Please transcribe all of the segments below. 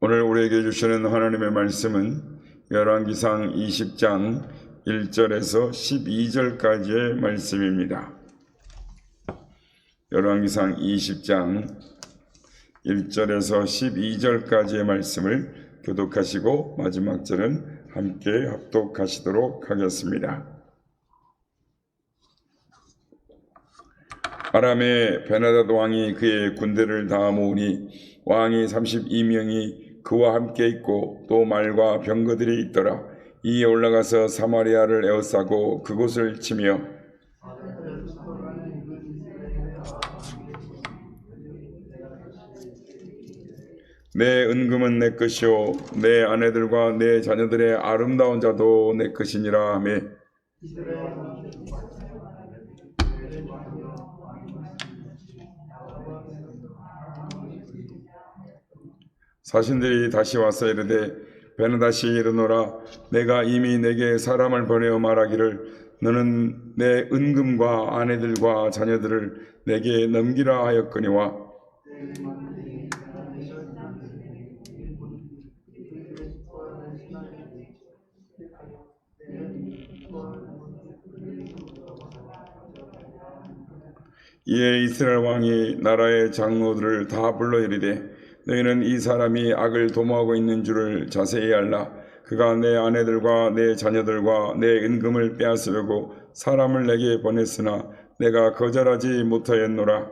오늘 우리에게 주시는 하나님의 말씀은 열왕기상 20장 1절에서 12절까지의 말씀입니다. 열왕기상 20장 1절에서 12절까지의 말씀을 교독하시고 마지막 절은 함께 합독하시도록 하겠습니다. 아람의 베나다드 왕이 그의 군대를 다 모으니 왕이 32명이 그와 함께 있고 또 말과 병거들이 있더라. 이에 올라가서 사마리아를 에워싸고 그곳을 치며 내 은금은 내 것이요 내 아내들과 내 자녀들의 아름다운 자도 내 것이니라 하며 사신들이 다시 와서 이르되 베나다시 일어나라. 내가 이미 내게 사람을 보내어 말하기를 너는 내 은금과 아내들과 자녀들을 내게 넘기라 하였거니와 이에 이스라엘 왕이 나라의 장로들을 다 불러 이르되 너희는 이 사람이 악을 도모하고 있는 줄을 자세히 알라. 그가 내 아내들과 내 자녀들과 내 은금을 빼앗으려고 사람을 내게 보냈으나 내가 거절하지 못하였노라.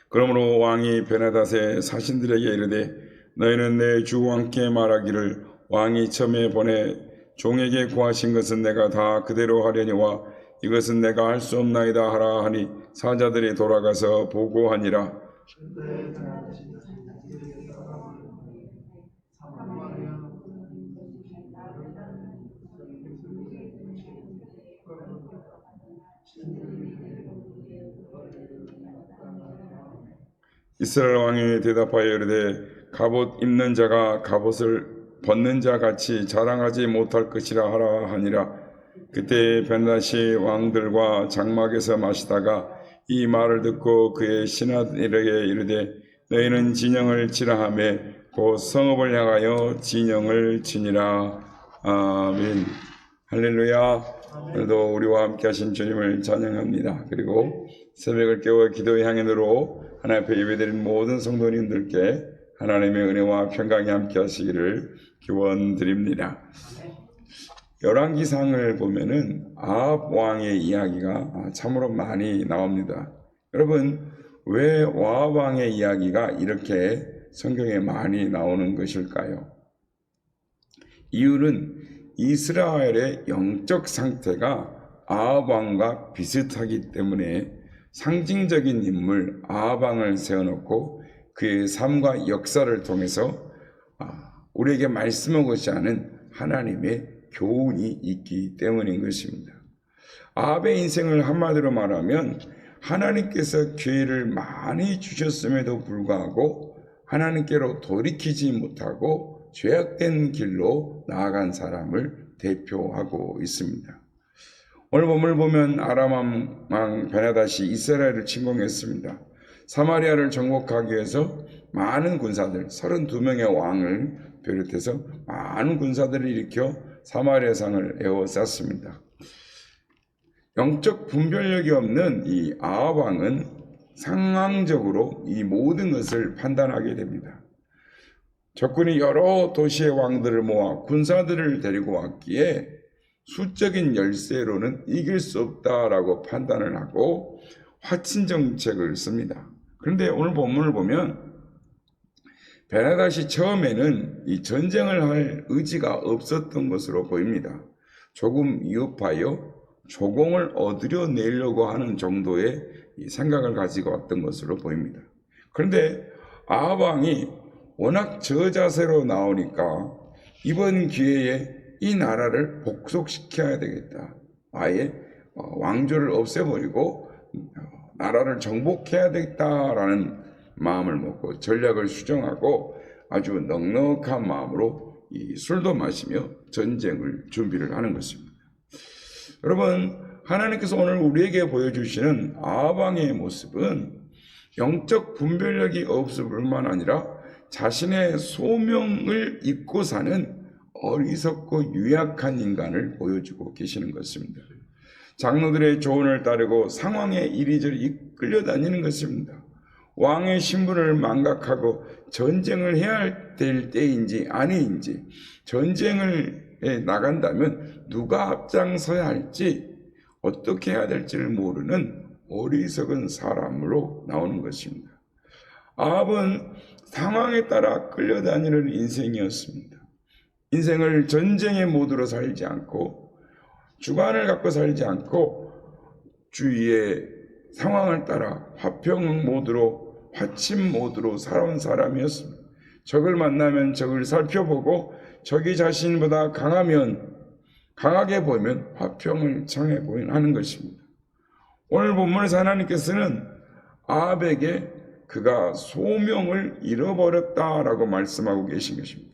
그러므로 왕이 베나닷의 사신들에게 이르되 너희는 내 주 왕께 말하기를 왕이 처음에 보내 종에게 구하신 것은 내가 다 그대로 하려니와 이것은 내가 할 수 없나이다 하라 하니 사자들이 돌아가서 보고하니라. 이스라엘 왕이 대답하여 이르되 갑옷 입는 자가 갑옷을 벗는 자 같이 자랑하지 못할 것이라 하라 하니라. 그때 베나닷이 왕들과 장막에서 마시다가 이 말을 듣고 그의 신하들에게 이르되 너희는 진영을 치라 하며 곧 성읍을 향하여 진영을 치니라. 아멘. 할렐루야. 오늘도 우리와 함께 하신 주님을 찬양합니다. 그리고 새벽을 깨워 기도의 향연으로 하나님 앞에 예배드린 모든 성도님들께 하나님의 은혜와 평강이 함께 하시기를 기원드립니다. 열왕기상을 보면은 아합 왕의 이야기가 참으로 많이 나옵니다. 여러분, 왜 아합 왕의 이야기가 이렇게 성경에 많이 나오는 것일까요? 이유는 이스라엘의 영적 상태가 아합 왕과 비슷하기 때문에 상징적인 인물 아합 왕을 세워놓고 그의 삶과 역사를 통해서 우리에게 말씀하고자 하는 하나님의 교훈이 있기 때문인 것입니다. 아합의 인생을 한마디로 말하면 하나님께서 기회를 많이 주셨음에도 불구하고 하나님께로 돌이키지 못하고 죄악된 길로 나아간 사람을 대표하고 있습니다. 오늘 본문을 보면 아람 왕 베나닷이 이스라엘을 침공했습니다. 사마리아를 정복하기 위해서 많은 군사들, 32명의 왕을 비롯해서 많은 군사들을 일으켜 사마리아 상을 에워쌌습니다. 영적 분별력이 없는 이 아합 왕은 상황적으로 이 모든 것을 판단하게 됩니다. 적군이 여러 도시의 왕들을 모아 군사들을 데리고 왔기에 수적인 열세로는 이길 수 없다라고 판단을 하고 화친 정책을 씁니다. 그런데 오늘 본문을 보면 베나닷이 처음에는 이 전쟁을 할 의지가 없었던 것으로 보입니다. 조금 위협하여 조공을 얻으려 내려고 하는 정도의 생각을 가지고 왔던 것으로 보입니다. 그런데 아합 왕이 워낙 저자세로 나오니까 이번 기회에 이 나라를 복속시켜야 되겠다. 아예 왕조를 없애버리고 나라를 정복해야 되겠다라는 마음을 먹고 전략을 수정하고 아주 넉넉한 마음으로 이 술도 마시며 전쟁을 준비를 하는 것입니다. 여러분, 하나님께서 오늘 우리에게 보여주시는 아방의 모습은 영적 분별력이 없을 뿐만 아니라 자신의 소명을 잊고 사는 어리석고 유약한 인간을 보여주고 계시는 것입니다. 장로들의 조언을 따르고 상황에 이리저리 이끌려 다니는 것입니다. 왕의 신분을 망각하고 전쟁을 해야 될 때인지 아니인지, 전쟁을 나간다면 누가 앞장서야 할지, 어떻게 해야 될지를 모르는 어리석은 사람으로 나오는 것입니다. 아합은 상황에 따라 끌려다니는 인생이었습니다. 인생을 전쟁의 모드로 살지 않고 주관을 갖고 살지 않고 주위의 상황을 따라 화평 모드로, 화침 모드로 살아온 사람이었습니다. 적을 만나면 적을 살펴보고 적이 자신보다 강하게 보이면 화평을 청해 하는 것입니다. 오늘 본문에서 하나님께서는 아합에게 그가 소명을 잃어버렸다라고 말씀하고 계신 것입니다.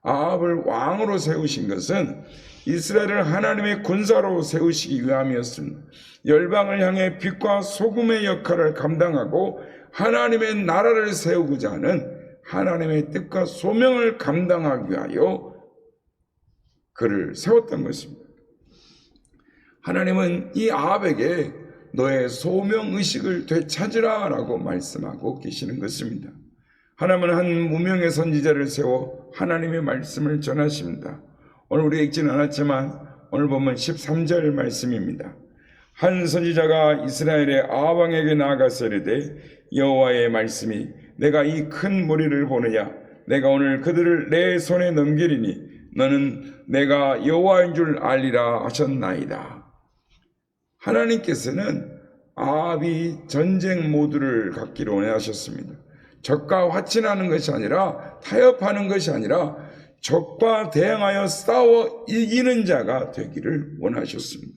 아합을 왕으로 세우신 것은 이스라엘을 하나님의 군사로 세우시기 위함이었습니다. 열방을 향해 빛과 소금의 역할을 감당하고 하나님의 나라를 세우고자 하는 하나님의 뜻과 소명을 감당하기 위하여 그를 세웠던 것입니다. 하나님은 이 아합에게 너의 소명의식을 되찾으라 라고 말씀하고 계시는 것입니다. 하나님은 한 무명의 선지자를 세워 하나님의 말씀을 전하십니다. 오늘 우리 읽지는 않았지만 오늘 보면 13절 말씀입니다. 한 선지자가 이스라엘의 아합 왕에게 나아가서 이르되 여호와의 말씀이 내가 이 큰 무리를 보느냐 내가 오늘 그들을 내 손에 넘기리니 너는 내가 여호와인 줄 알리라 하셨나이다. 하나님께서는 아합이 전쟁 모드를 갖기를 원하셨습니다. 적과 화친하는 것이 아니라 타협하는 것이 아니라 적과 대항하여 싸워 이기는 자가 되기를 원하셨습니다.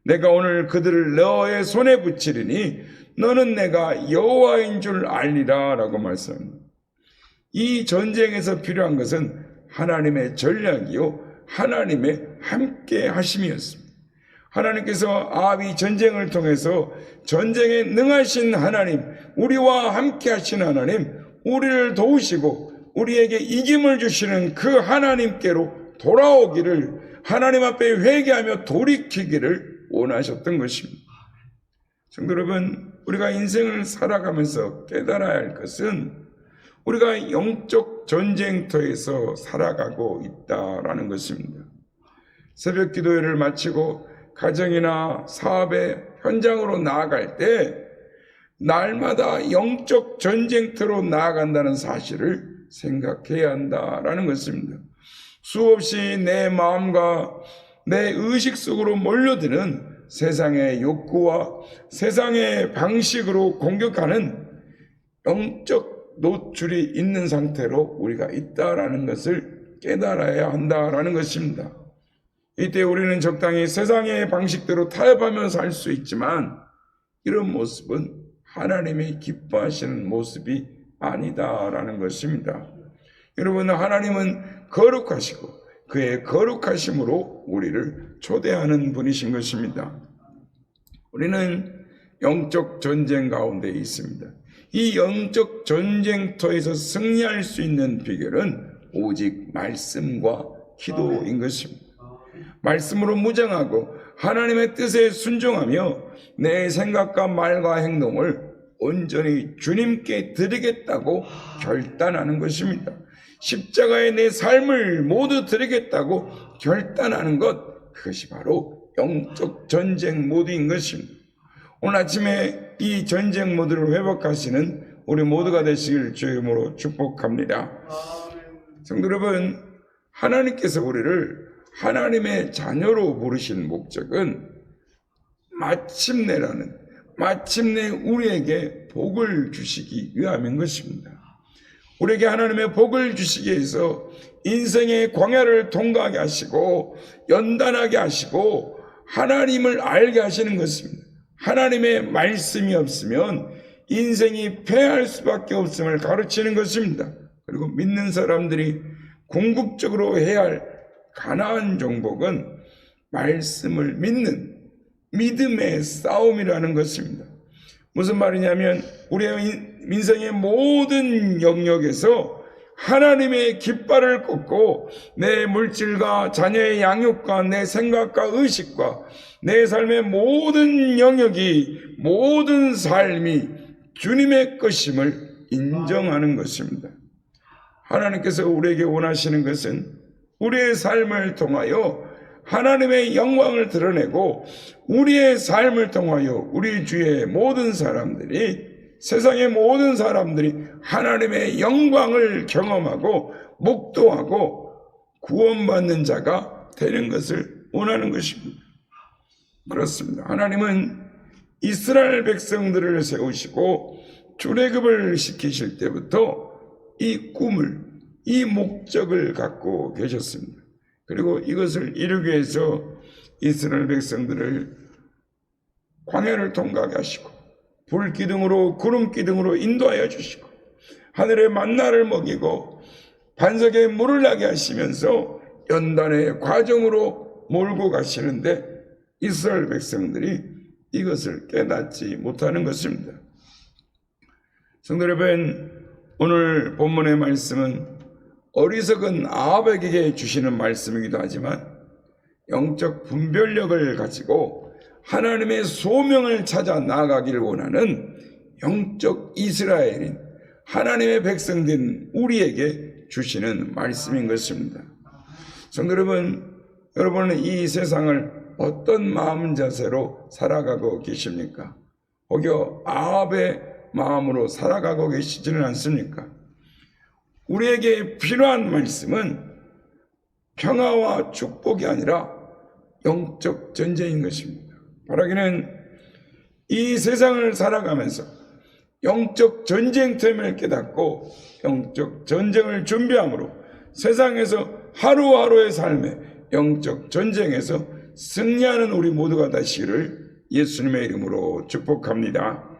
내가 오늘 그들을 너의 손에 붙이리니 너는 내가 여호와인 줄 알리라 라고 말씀합니다. 이 전쟁에서 필요한 것은 하나님의 전략이요 하나님의 함께 하심이었습니다. 하나님께서 아합이 전쟁을 통해서 전쟁에 능하신 하나님, 우리와 함께 하신 하나님, 우리를 도우시고 우리에게 이김을 주시는 그 하나님께로 돌아오기를, 하나님 앞에 회개하며 돌이키기를 원하셨던 것입니다. 성도 여러분, 우리가 인생을 살아가면서 깨달아야 할 것은 우리가 영적 전쟁터에서 살아가고 있다라는 것입니다. 새벽 기도회를 마치고 가정이나 사업의 현장으로 나아갈 때 날마다 영적 전쟁터로 나아간다는 사실을 생각해야 한다라는 것입니다. 수없이 내 마음과 내 의식 속으로 몰려드는 세상의 욕구와 세상의 방식으로 공격하는 영적 노출이 있는 상태로 우리가 있다라는 것을 깨달아야 한다라는 것입니다. 이때 우리는 적당히 세상의 방식대로 타협하며 살 수 있지만 이런 모습은 하나님이 기뻐하시는 모습이 아니다라는 것입니다. 여러분, 하나님은 거룩하시고 그의 거룩하심으로 우리를 초대하는 분이신 것입니다. 우리는 영적 전쟁 가운데 있습니다. 이 영적 전쟁터에서 승리할 수 있는 비결은 오직 말씀과 기도인 것입니다. 말씀으로 무장하고 하나님의 뜻에 순종하며 내 생각과 말과 행동을 온전히 주님께 드리겠다고 결단하는 것입니다. 십자가에 내 삶을 모두 드리겠다고 결단하는 것, 그것이 바로 영적 전쟁 모드인 것입니다. 오늘 아침에 이 전쟁 모드를 회복하시는 우리 모두가 되시길 주의 이름으로 축복합니다. 성도 여러분, 하나님께서 우리를 하나님의 자녀로 부르신 목적은 마침내 우리에게 복을 주시기 위함인 것입니다. 우리에게 하나님의 복을 주시기 위해서 인생의 광야를 통과하게 하시고 연단하게 하시고 하나님을 알게 하시는 것입니다. 하나님의 말씀이 없으면 인생이 패할 수밖에 없음을 가르치는 것입니다. 그리고 믿는 사람들이 궁극적으로 해야 할 가나안 정복은 말씀을 믿는, 믿음의 싸움이라는 것입니다. 무슨 말이냐면 우리의 민생의 모든 영역에서 하나님의 깃발을 꽂고 내 물질과 자녀의 양육과 내 생각과 의식과 내 삶의 모든 영역이, 모든 삶이 주님의 것임을 인정하는 것입니다. 하나님께서 우리에게 원하시는 것은 우리의 삶을 통하여 하나님의 영광을 드러내고 우리의 삶을 통하여 우리 주위의 모든 사람들이, 세상의 모든 사람들이 하나님의 영광을 경험하고 목도하고 구원받는 자가 되는 것을 원하는 것입니다. 그렇습니다. 하나님은 이스라엘 백성들을 세우시고 출애굽을 시키실 때부터 이 꿈을, 이 목적을 갖고 계셨습니다. 그리고 이것을 이루기 위해서 이스라엘 백성들을 광야를 통과하게 하시고 불기둥으로 구름기둥으로 인도하여 주시고 하늘의 만나를 먹이고 반석에 물을 나게 하시면서 연단의 과정으로 몰고 가시는데 이스라엘 백성들이 이것을 깨닫지 못하는 것입니다. 성도 여러분, 오늘 본문의 말씀은 어리석은 아합에게 주시는 말씀이기도 하지만 영적 분별력을 가지고 하나님의 소명을 찾아 나아가기를 원하는 영적 이스라엘인 하나님의 백성된 우리에게 주시는 말씀인 것입니다. 성도 여러분, 여러분은 이 세상을 어떤 마음 자세로 살아가고 계십니까? 혹여 아합의 마음으로 살아가고 계시지는 않습니까? 우리에게 필요한 말씀은 평화와 축복이 아니라 영적 전쟁인 것입니다. 바라기는 이 세상을 살아가면서 영적 전쟁템을 깨닫고 영적 전쟁을 준비함으로 세상에서 하루하루의 삶에 영적 전쟁에서 승리하는 우리 모두가 되시기를 예수님의 이름으로 축복합니다.